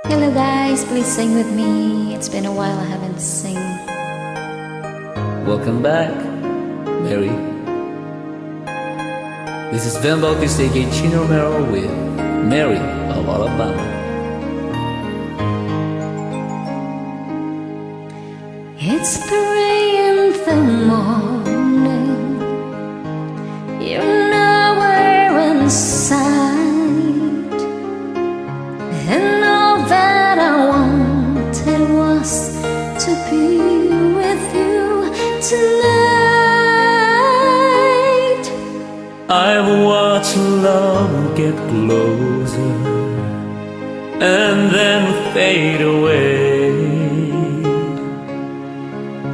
Hello guys, please sing with me. It's been a while I haven't sing. Welcome back, Mary. This is VHEN Bautista aka Chino Romero with Mary of Alabama. It's 3 in the morning. You're nowhere in sight, and all that I wanted was to be with you tonight. I've watched love get closer and then fade away.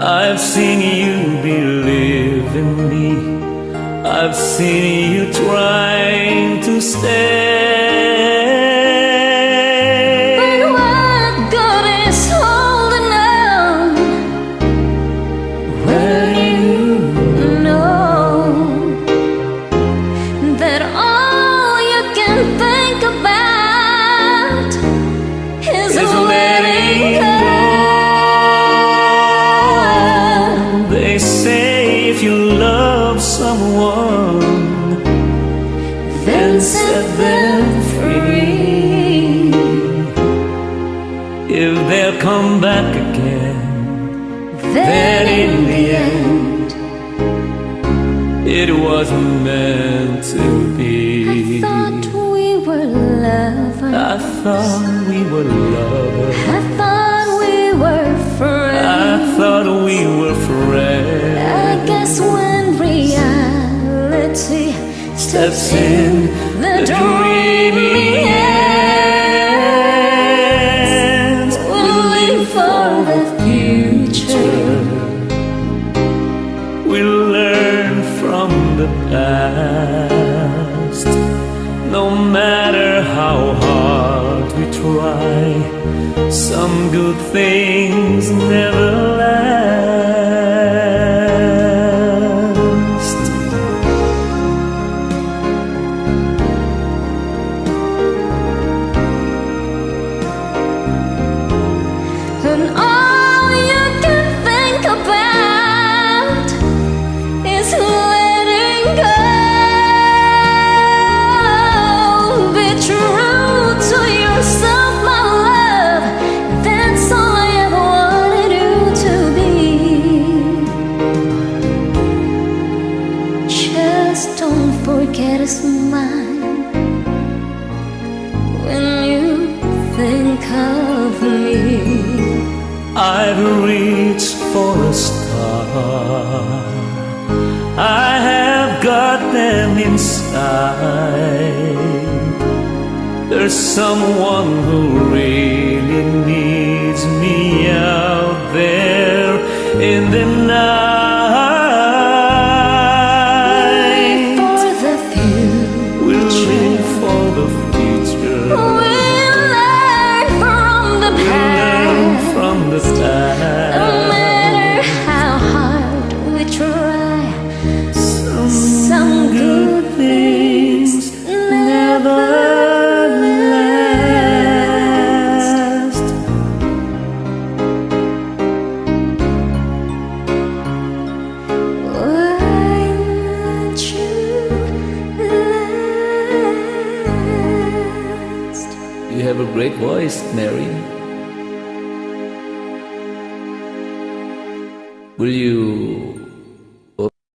I've seen you believe in me. I've seen you trying to stay. But what good is holding on when you know that all you can think about is letting go? They say if you love someone, then set them free. If they'll come back again, then in the end, it wasn't meant to be. I thought we were lovers. I thought we were lovers. I thought we were friends. I thought we were friends. I guess when reality Steps in, the dreaming ends. we'll live for the future. We'll learn from the past. No matter how hard we try, some good things never last. And all you can think about is letting go. Be true to yourself, my love. That's all I ever wanted you to be. Just don't forget a smile when you think of me. I've reached for a star. I have got them inside. There's someone who really needs me out there in the night. For the future, We'll live for the future. we'll learn from the We'll learn past. from the No past. matter how hard we try, some good things never last. Why not you last? You have a great voice, Mary. Will you